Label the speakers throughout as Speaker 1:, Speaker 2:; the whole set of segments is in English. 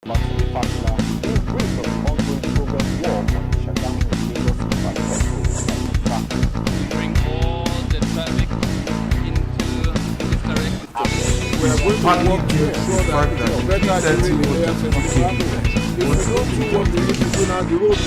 Speaker 1: Massively partner in brief of ongoing progress work on the Shagamu Lagos infrastructure.
Speaker 2: Bring all the traffic into this direction.
Speaker 3: We are going to work to ensure that better during the road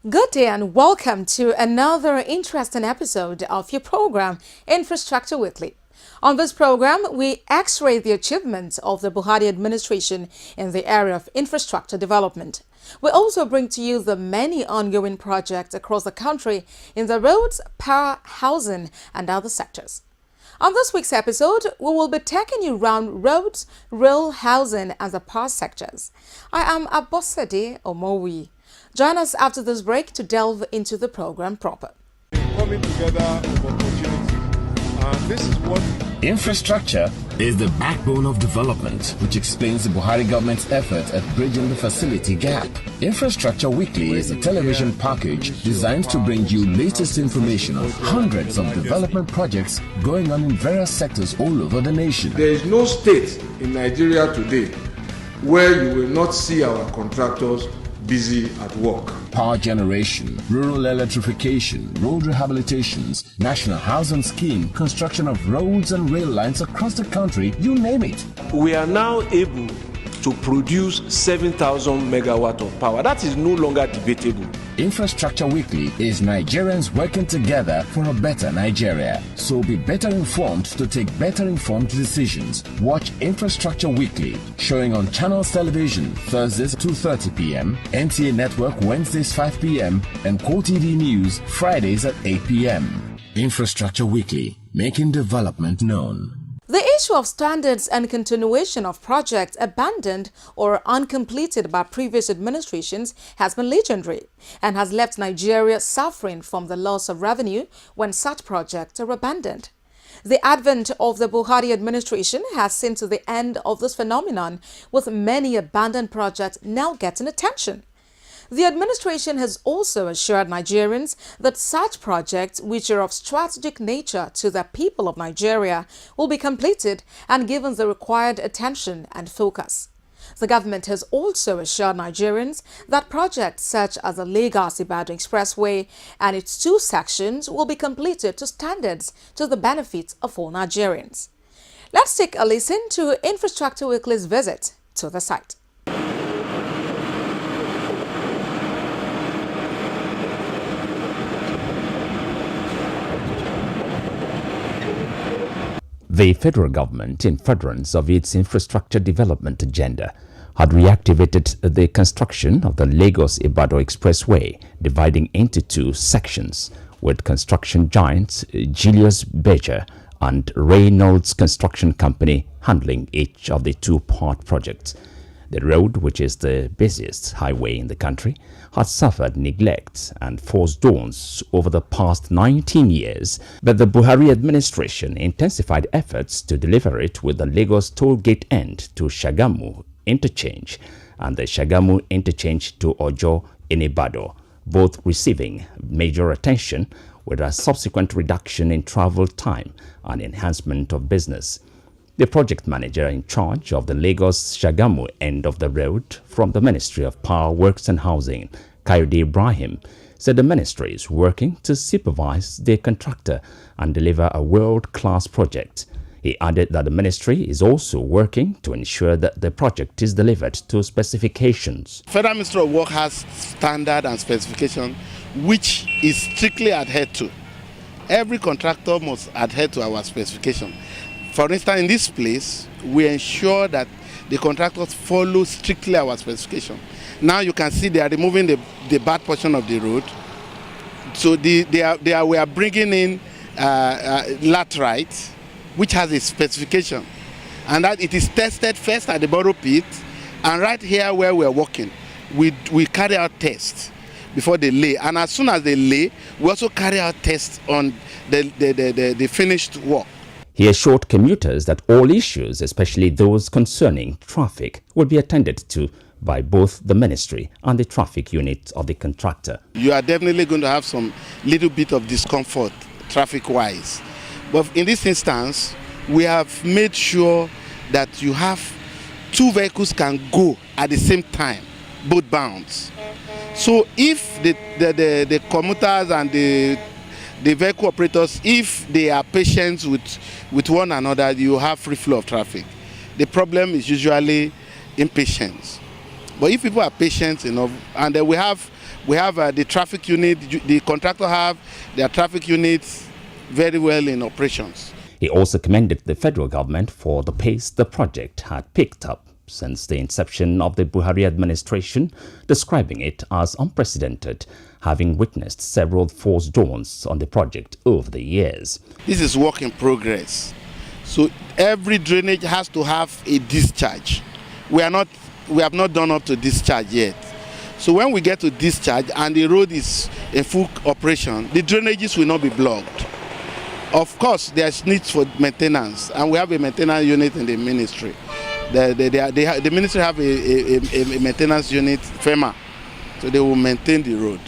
Speaker 3: will.
Speaker 4: Good day and welcome to another interesting episode of your program, Infrastructure Weekly. On this program, we x-ray the achievements of the Buhari administration in the area of infrastructure development. We also bring to you the many ongoing projects across the country in the roads, power, housing, and other sectors. On this week's episode, we will be taking you around roads, rail, housing, and the power sectors. I am Abosede Omowi. Join us after this break to delve into the program proper.
Speaker 3: Coming together of opportunities. This is what
Speaker 5: infrastructure is the backbone of development, which explains the Buhari government's effort at bridging the facility gap. Infrastructure Weekly is a television package designed to bring you latest information on hundreds of development projects going on in various sectors all over the nation.
Speaker 3: There is no state in Nigeria today where you will not see our contractors busy at work.
Speaker 5: Power generation, rural electrification, road rehabilitations, national housing scheme, construction of roads and rail lines across the country, you name it.
Speaker 6: We are now able to produce 7,000 megawatt of power. That is no longer debatable.
Speaker 5: Infrastructure Weekly is Nigerians working together for a better Nigeria. So be better informed to take better informed decisions. Watch Infrastructure Weekly, showing on Channels Television, Thursdays 2:30 p.m., NTA Network Wednesdays 5 p.m., and QTV News Fridays at 8 p.m. Infrastructure Weekly, making development known.
Speaker 4: The issue of standards and continuation of projects abandoned or uncompleted by previous administrations has been legendary and has left Nigeria suffering from the loss of revenue when such projects are abandoned. The advent of the Buhari administration has seen to the end of this phenomenon, with many abandoned projects now getting attention. The administration has also assured Nigerians that such projects, which are of strategic nature to the people of Nigeria, will be completed and given the required attention and focus. The government has also assured Nigerians that projects such as the Lagos-Ibadan Expressway and its 2 sections will be completed to standards to the benefit of all Nigerians. Let's take a listen to Infrastructure Weekly's visit to the site.
Speaker 7: The federal government, in furtherance of its infrastructure development agenda, had reactivated the construction of the Lagos-Ibadan Expressway, dividing into 2 sections, with construction giants Julius Berger and Reynolds Construction Company handling each of the 2-part projects. The road, which is the busiest highway in the country, has suffered neglect and forced dawns over the past 19 years, but the Buhari administration intensified efforts to deliver it with the Lagos toll gate end to Shagamu interchange and the Shagamu interchange to Ojo in Ibadan, both receiving major attention, with a subsequent reduction in travel time and enhancement of business. The project manager in charge of the Lagos-Shagamu end of the road from the Ministry of Power, Works and Housing, Kayode Ibrahim, said the ministry is working to supervise the contractor and deliver a world-class project. He added that the ministry is also working to ensure that the project is delivered to specifications.
Speaker 8: Federal Ministry of Work has standard and specification which is strictly adhered to. Every contractor must adhere to our specification. For instance, in this place, we ensure that the contractors follow strictly our specification. Now you can see they are removing the bad portion of the road. So we are bringing in laterite, which has a specification. And that it is tested first at the borough pit. And right here where we are working, we carry out tests before they lay. And as soon as they lay, we also carry out tests on the finished work.
Speaker 7: He assured commuters that all issues, especially those concerning traffic, will be attended to by both the ministry and the traffic unit of the contractor.
Speaker 8: You are definitely going to have some little bit of discomfort traffic-wise. But in this instance, we have made sure that you have 2 vehicles can go at the same time, both bounds. So if the commuters and the vehicle operators, if they are patient with one another, you have free flow of traffic. The problem is usually impatience. But if people are patient enough, and we have the traffic unit, the contractor have their traffic units very well in operations.
Speaker 7: He also commended the federal government for the pace the project had picked up since the inception of the Buhari administration, describing it as unprecedented, having witnessed several false dawns on the project over the years.
Speaker 8: This is work in progress. So every drainage has to have a discharge. We have not done up to discharge yet. So when we get to discharge and the road is in full operation, the drainages will not be blocked. Of course, there's needs for maintenance, and we have a maintenance unit in the ministry. The ministry have a maintenance unit, FEMA, so they will maintain the road.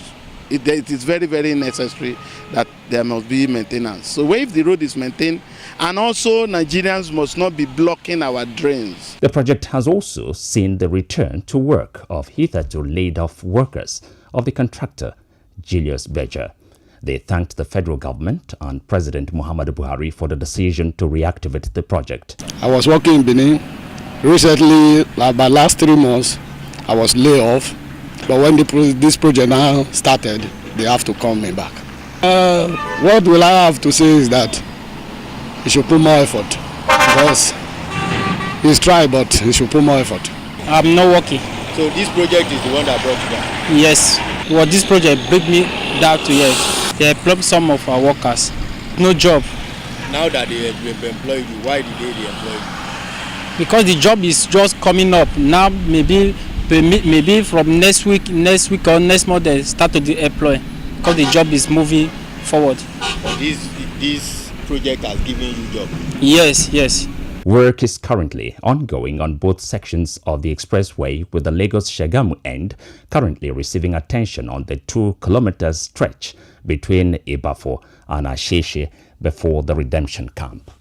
Speaker 8: It is very, very necessary that there must be maintenance. So if the road is maintained, and also Nigerians must not be blocking our drains.
Speaker 7: The project has also seen the return to work of hitherto laid-off workers of the contractor, Julius Berger. They thanked the federal government and President Muhammadu Buhari for the decision to reactivate the project.
Speaker 9: I was working in Benin. Recently, about last 3 months, I was laid off. But when this project now started, they have to call me back. What will I have to say is that he should put more effort, because he's tried, but he should put more effort.
Speaker 10: I'm not working.
Speaker 1: So this project is the one that brought you down?
Speaker 10: Yes. Well, this project bring me down to here. They employed some of our workers. No job.
Speaker 1: Now that they have employed you, why did they employ you?
Speaker 10: Because the job is just coming up. Now maybe from next week or next month they start to employ, because the job is moving forward.
Speaker 1: But this project has given you job?
Speaker 10: Yes.
Speaker 7: Work is currently ongoing on both sections of the expressway, with the Lagos-Shagamu end currently receiving attention on the 2-kilometer stretch between Ibafo and Asheshe before the redemption camp.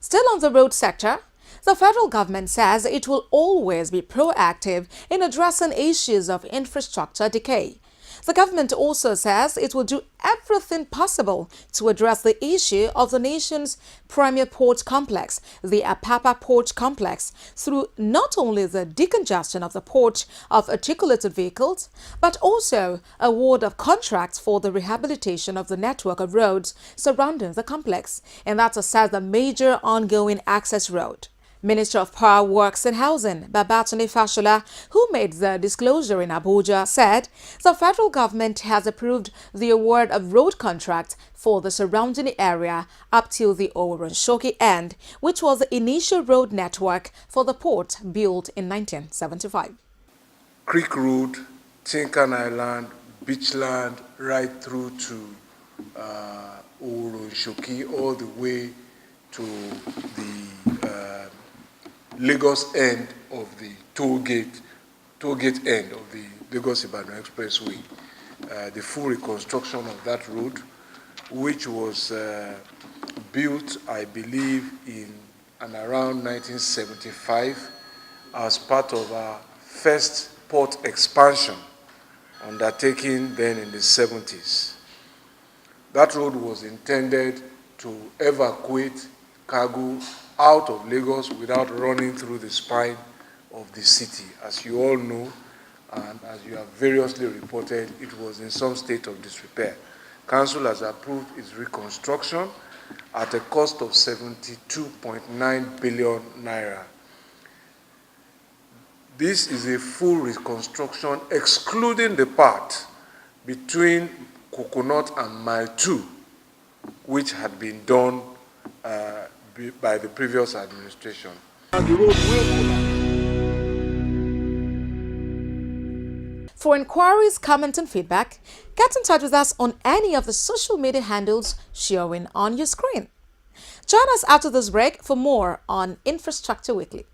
Speaker 4: Still on the road sector, the federal government says it will always be proactive in addressing issues of infrastructure decay. The government also says it will do everything possible to address the issue of the nation's premier port complex, the Apapa Port Complex, through not only the decongestion of the port of articulated vehicles, but also award of contracts for the rehabilitation of the network of roads surrounding the complex, and that aside the major ongoing access road. Minister of Power, Works and Housing, Babatunde Fashola, who made the disclosure in Abuja, said the federal government has approved the award of road contracts for the surrounding area up till the Oworonshoki end, which was the initial road network for the port built in 1975.
Speaker 3: Creek Road, Tinkan Island, Beachland, right through to Oworonshoki, all the way to the Lagos end of the toll gate end of the Lagos-Ibadan Expressway. The full reconstruction of that road, which was built, I believe, in and around 1975 as part of our first port expansion undertaken then in the 70s. That road was intended to evacuate cargo out of Lagos without running through the spine of the city. As you all know, and as you have variously reported, it was in some state of disrepair. Council has approved its reconstruction at a cost of 72.9 billion naira. This is a full reconstruction, excluding the part between Coconut and Mile 2, which had been done by the previous administration.
Speaker 4: For inquiries, comments and feedback, get in touch with us on any of the social media handles showing on your screen. Join us after this break for more on Infrastructure Weekly.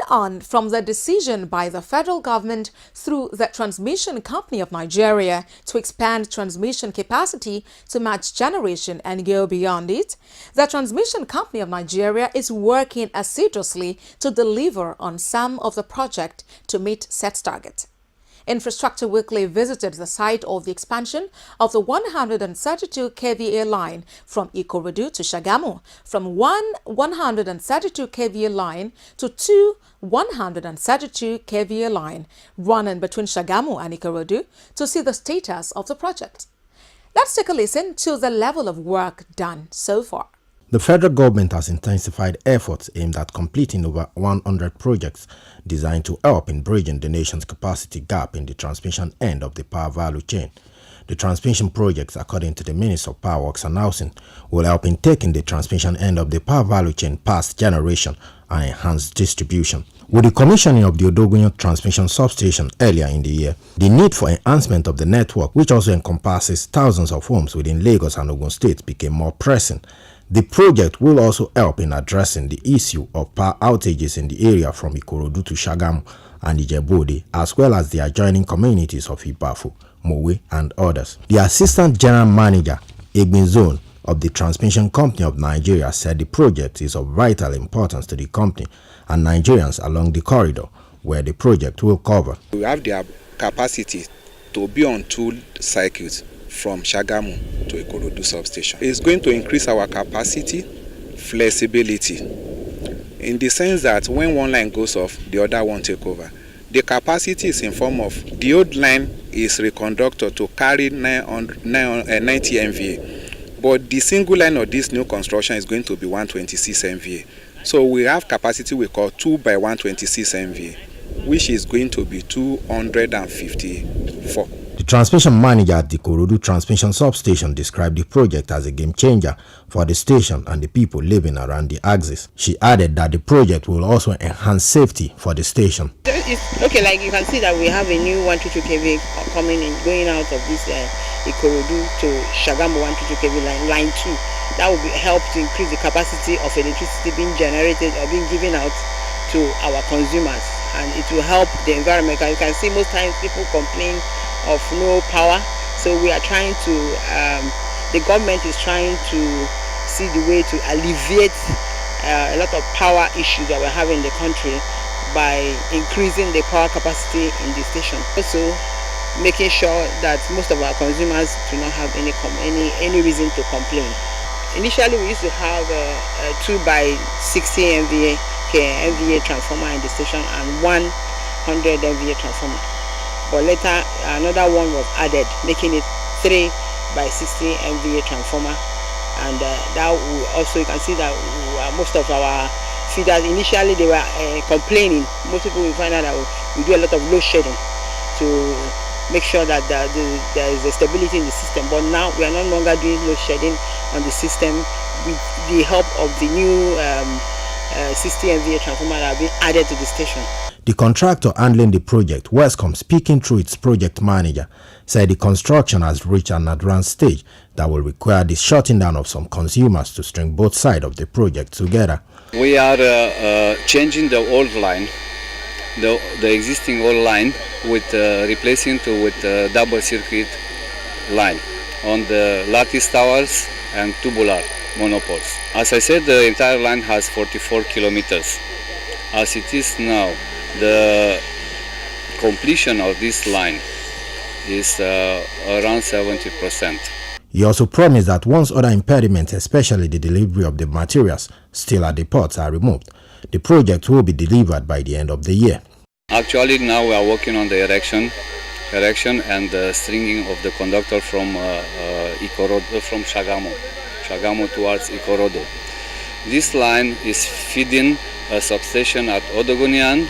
Speaker 4: on from the decision by the federal government through the Transmission Company of Nigeria to expand transmission capacity to match generation and go beyond it, the Transmission Company of Nigeria is working assiduously to deliver on some of the project to meet set target. Infrastructure Weekly visited the site of the expansion of the 132 kVA line from Ikorodu to Shagamu, from one 132 kVA line to two 132 kVA line running between Shagamu and Ikorodu to see the status of the project. Let's take a listen to the level of work done so far.
Speaker 11: The federal government has intensified efforts aimed at completing over 100 projects designed to help in bridging the nation's capacity gap in the transmission end of the power value chain. The transmission projects, according to the Minister of Power Works and Housing, will help in taking the transmission end of the power value chain past generation and enhance distribution. With the commissioning of the Odogunyan transmission substation earlier in the year, the need for enhancement of the network, which also encompasses thousands of homes within Lagos and Ogun State, became more pressing. The project will also help in addressing the issue of power outages in the area from Ikorodu to Shagamu and Ijebu-Ode, as well as the adjoining communities of Ibafu, Mowe, and others. The Assistant General Manager, Egbin Zone, of the Transmission Company of Nigeria said the project is of vital importance to the company and Nigerians along the corridor where the project will cover.
Speaker 12: We have the capacity to be on 2 circuits from Shagamu to Ikorodu substation. It's going to increase our capacity, flexibility, in the sense that when one line goes off, the other won't take over. The capacity is in form of the old line is reconductor to carry 90 MVA, but the single line of this new construction is going to be 126 MVA. So we have capacity we call 2 by 126 MVA, which is going to be 254.
Speaker 11: The transmission manager at the Ikorodu transmission substation described the project as a game changer for the station and the people living around the axis. She added that the project will also enhance safety for the station.
Speaker 13: Okay, like you can see that we have a new 122 kV coming in, going out of this Ikorodu to Shagamu 122 kV line 2. That will help to increase the capacity of electricity being generated or being given out to our consumers, and it will help the environment. You can see most times people complain of no power, so we are trying to the government is trying to see the way to alleviate a lot of power issues that we're having in the country by increasing the power capacity in the station, also making sure that most of our consumers do not have any reason to complain. Initially we used to have a 2 by 60 MVA transformer in the station and 100 MVA transformer. But later another one was added, making it 3 by 60 MVA transformer, and that also you can see that most of our feeders initially they were complaining. Most people will find out that we do a lot of load shedding to make sure that there is a stability in the system. But now we are no longer doing load shedding on the system with the help of the new 60 MVA transformer that have been added to the station.
Speaker 11: The contractor handling the project, Westcom, speaking through its project manager, said the construction has reached an advanced stage that will require the shutting down of some consumers to string both sides of the project together.
Speaker 14: We are changing the old line, the existing old line, with replacing it with double circuit line on the lattice towers and tubular monopoles. As I said, the entire line has 44 kilometers. As it is now, the completion of this line is around 70%.
Speaker 11: He also promised that once other impediments, especially the delivery of the materials still at the ports, are removed, the project will be delivered by the end of the year.
Speaker 14: Actually, now we are working on the erection and the stringing of the conductor from Ikorodu, from Shagamu towards Ikorodu. This line is feeding a substation at Odogunyan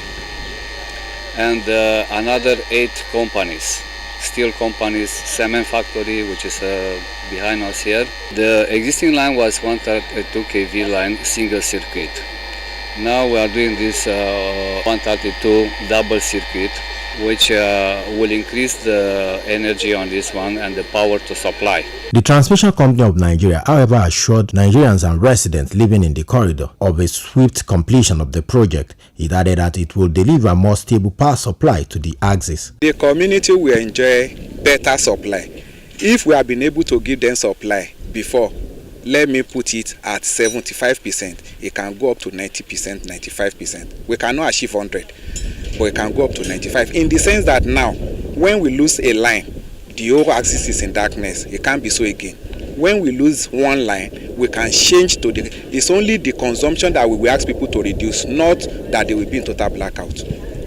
Speaker 14: and another 8 companies, steel companies, cement factory, which is behind us here. The existing line was 132 kV line, single circuit. Now we are doing this 132 double circuit which will increase the energy on this one and the power to supply.
Speaker 11: The Transmission Company of Nigeria, however, assured Nigerians and residents living in the corridor of a swift completion of the project. It added that it will deliver more stable power supply to the axis.
Speaker 12: The community will enjoy better supply. If we have been able to give them supply before, let me put it at 75%, it can go up to 90%, 95%. We cannot achieve 100, but it can go up to 95. In the sense that now, when we lose a line, the whole axis is in darkness. It can't be so again. When we lose one line, we can change to it's only the consumption that we will ask people to reduce, not that they will be in total blackout.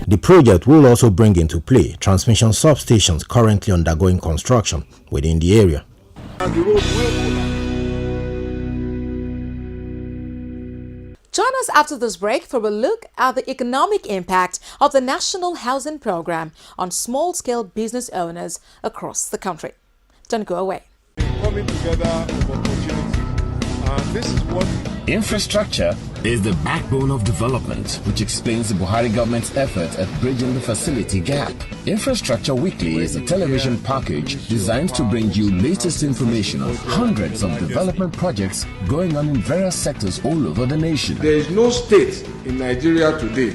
Speaker 11: The project will also bring into play transmission substations currently undergoing construction within the area.
Speaker 3: And the road will
Speaker 4: Join us after this break for a look at the economic impact of the National Housing Program on small-scale business owners across the country. Don't go away.
Speaker 3: coming together of opportunities. And this is what
Speaker 5: infrastructure is the backbone of development, which explains the Buhari government's effort at bridging the facility gap. Infrastructure Weekly is a television package designed to bring you latest information of hundreds of development projects going on in various sectors all over the nation.
Speaker 3: There is no state in Nigeria today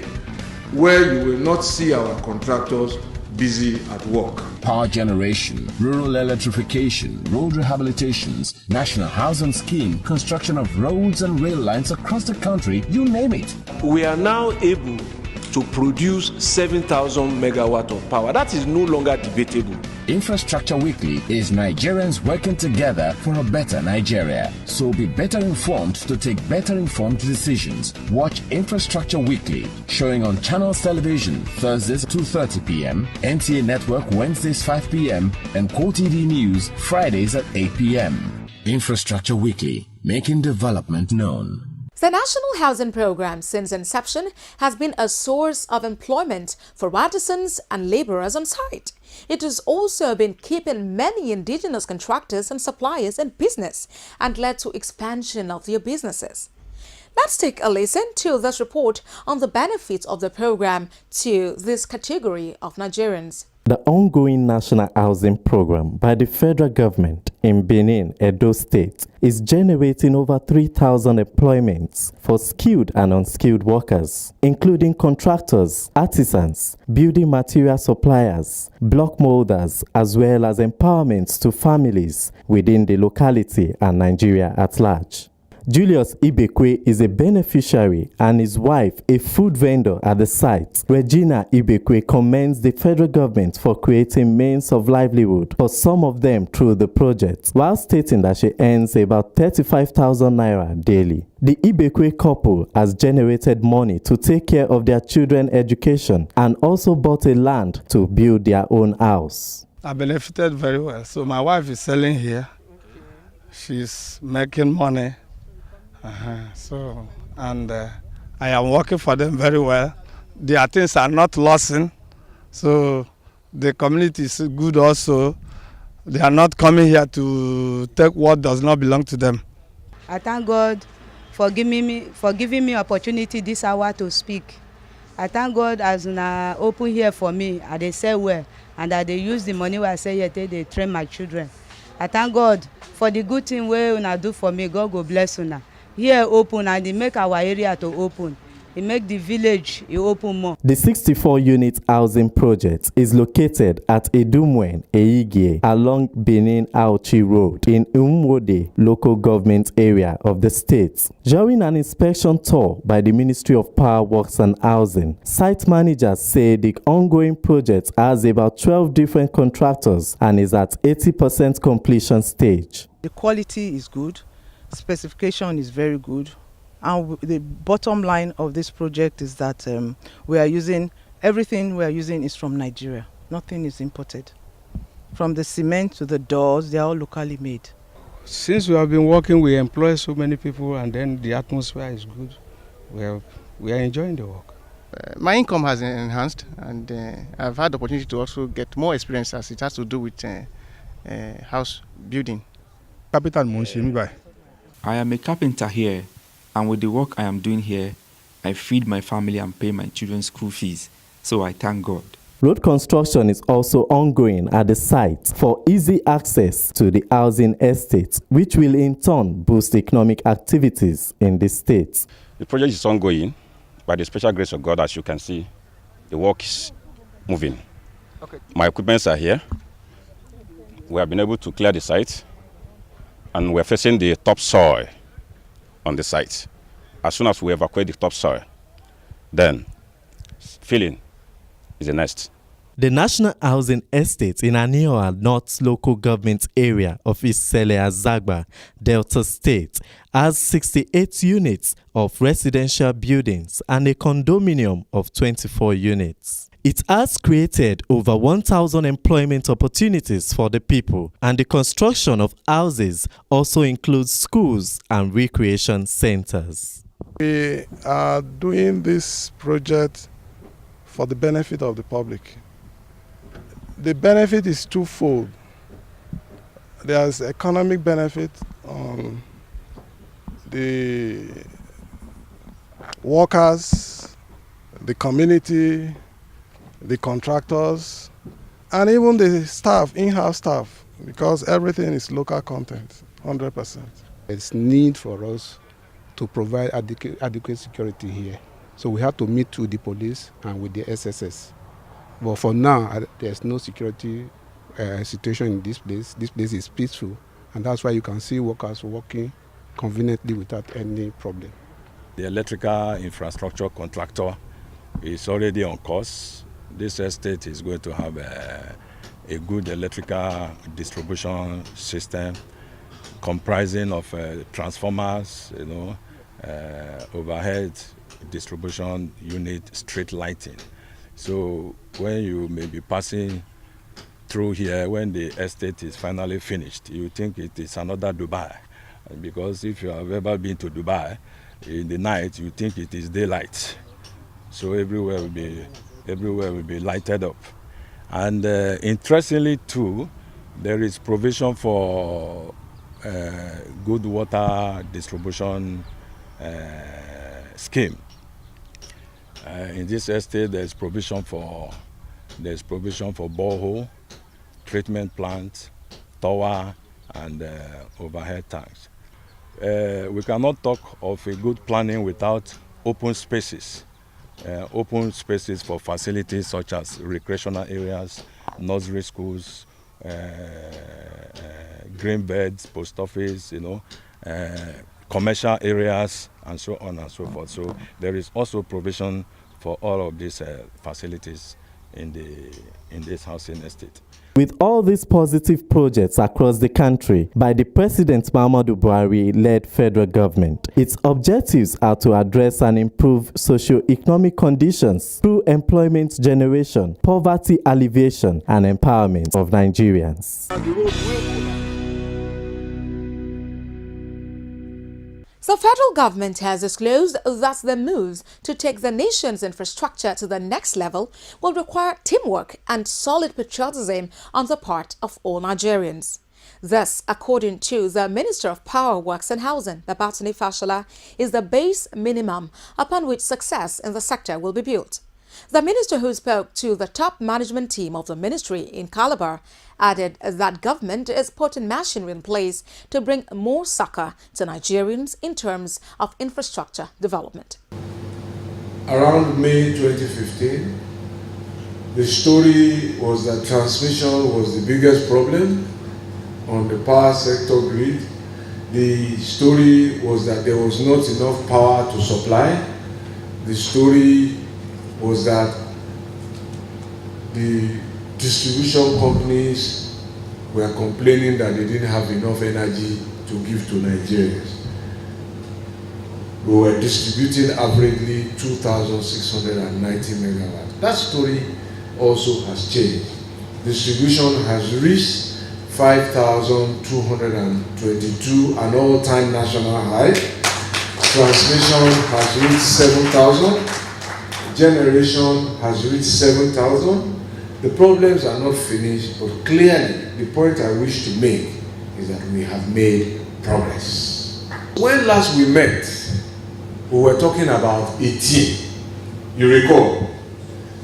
Speaker 3: where you will not see our contractors busy at work.
Speaker 5: Power generation, rural electrification, road rehabilitations, national housing scheme, construction of roads and rail lines across the country, you name it.
Speaker 6: We are now able to produce 7,000 megawatt of power. That is no longer debatable.
Speaker 5: Infrastructure Weekly is Nigerians working together for a better Nigeria. So be better informed to take better informed decisions. Watch Infrastructure Weekly, showing on Channels Television Thursdays 2:30 p.m., NTA Network Wednesdays 5 p.m., and QTD News Fridays at 8 p.m. Infrastructure Weekly, making development known.
Speaker 4: The National Housing Program, since inception, has been a source of employment for artisans and laborers on site. It has also been keeping many indigenous contractors and suppliers in business and led to expansion of their businesses. Let's take a listen to this report on the benefits of the program to this category of Nigerians.
Speaker 15: The ongoing National Housing Program by the federal government in Benin, Edo State, is generating over 3,000 employments for skilled and unskilled workers, including contractors, artisans, building material suppliers, block molders, as well as empowerment to families within the locality and Nigeria at large. Julius Ibekwe is a beneficiary and his wife a food vendor at the site. Regina Ibekwe commends the federal government for creating means of livelihood for some of them through the project, while stating that she earns about 35,000 naira daily. The Ibekwe couple has generated money to take care of their children's education and also bought a land to build their own house.
Speaker 9: I benefited very well. So my wife is selling here. She's making money. I am working for them very well. Their things are not losing, so the community is good also. They are not coming here to take what does not belong to them.
Speaker 16: I thank God for giving me opportunity this hour to speak. I thank God as una open here for me, and they say well, and that they use the money where I say here they train my children. I thank God for the good thing where una do for me. God go bless una. Here open and they make our area to open. It make the village open more.
Speaker 15: The 64-unit housing project is located at Edumwen, Eigie, along Benin-Auchi Road in Umwode local government area of the state. During an inspection tour by the Ministry of Power Works and Housing, site managers say the ongoing project has about 12 different contractors and is at 80% completion stage.
Speaker 17: The quality is good. Specification is very good, and the bottom line of this project is that everything we are using is from Nigeria. Nothing is imported. From the cement to the doors, they are all locally made.
Speaker 18: Since we have been working, we employ so many people, and then the atmosphere is good. We are enjoying the work.
Speaker 19: My income has enhanced, and I've had the opportunity to also get more experience as it has to do with house building.
Speaker 20: I am a carpenter here, and with the work I am doing here, I feed my family and pay my children's school fees, so I thank God.
Speaker 15: Road construction is also ongoing at the site for easy access to the housing estate, which will in turn boost economic activities in the state.
Speaker 21: The project is ongoing. By the special grace of God, as you can see, the work is moving. Okay. My equipments are here. We have been able to clear the site, and we're facing the topsoil on the site. As soon as we evacuate the topsoil, then filling is the next.
Speaker 15: The National Housing Estate in Aniola North Local Government Area of East Sele Azagba, Delta State, has 68 units of residential buildings and a condominium of 24 units. It has created over 1,000 employment opportunities for the people, and the construction of houses also includes schools and recreation centers.
Speaker 22: We are doing this project for the benefit of the public. The benefit is twofold. There's economic benefit on the workers, the community, the contractors, and even the staff, in-house staff, because everything is local content, 100%.
Speaker 23: It's need for us to provide adequate security here. So we have to meet with the police and with the SSS. But for now, there's no security situation in this place. This place is peaceful, and that's why you can see workers working conveniently without any problem.
Speaker 21: The electrical infrastructure contractor is already on course. This estate is going to have a good electrical distribution system comprising of transformers, overhead distribution unit, street lighting. So when you may be passing through here, when the estate is finally finished, you think it is another Dubai. Because if you have ever been to Dubai, in the night you think it is daylight. So everywhere will be lighted up. And interestingly too, there is provision for good water distribution scheme. In this estate, there's provision for borehole, treatment plant, tower, and overhead tanks. We cannot talk of a good planning without open spaces. Open spaces for facilities such as recreational areas, nursery schools, green beds, post office, commercial areas, and so on and so forth. So there is also provision for all of these facilities in this housing estate.
Speaker 15: With all these positive projects across the country by the President Muhammadu Buhari-led federal government, its objectives are to address and improve socio-economic conditions through employment generation, poverty alleviation, and empowerment of Nigerians.
Speaker 4: The federal government has disclosed that the moves to take the nation's infrastructure to the next level will require teamwork and solid patriotism on the part of all Nigerians. This, according to the Minister of Power, Works and Housing, Babatunde Fashola, is the base minimum upon which success in the sector will be built. The minister, who spoke to the top management team of the ministry in Calabar, added that government is putting machinery in place to bring more succor to Nigerians in terms of infrastructure development.
Speaker 3: Around May 2015, the story was that transmission was the biggest problem on the power sector grid. The story was that there was not enough power to supply. The story was that the distribution companies were complaining that they didn't have enough energy to give to Nigerians. We were distributing averagely 2,690 megawatts. That story also has changed. Distribution has reached 5,222, an all-time national high. Transmission has reached 7,000. Generation has reached 7,000. The problems are not finished, but clearly the point I wish to make is that we have made progress. When last we met, we were talking about 18. You recall?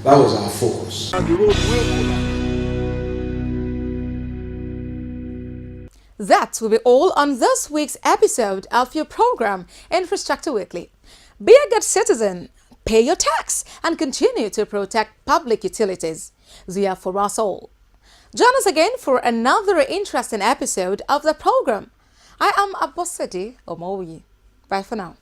Speaker 1: That was our focus.
Speaker 22: And the road will collapse.
Speaker 4: That will be all on this week's episode of your program, Infrastructure Weekly. Be a good citizen, pay your tax, and continue to protect public utilities. They are for us all. Join us again for another interesting episode of the program. I am Abosedi Omoyi. Bye for now.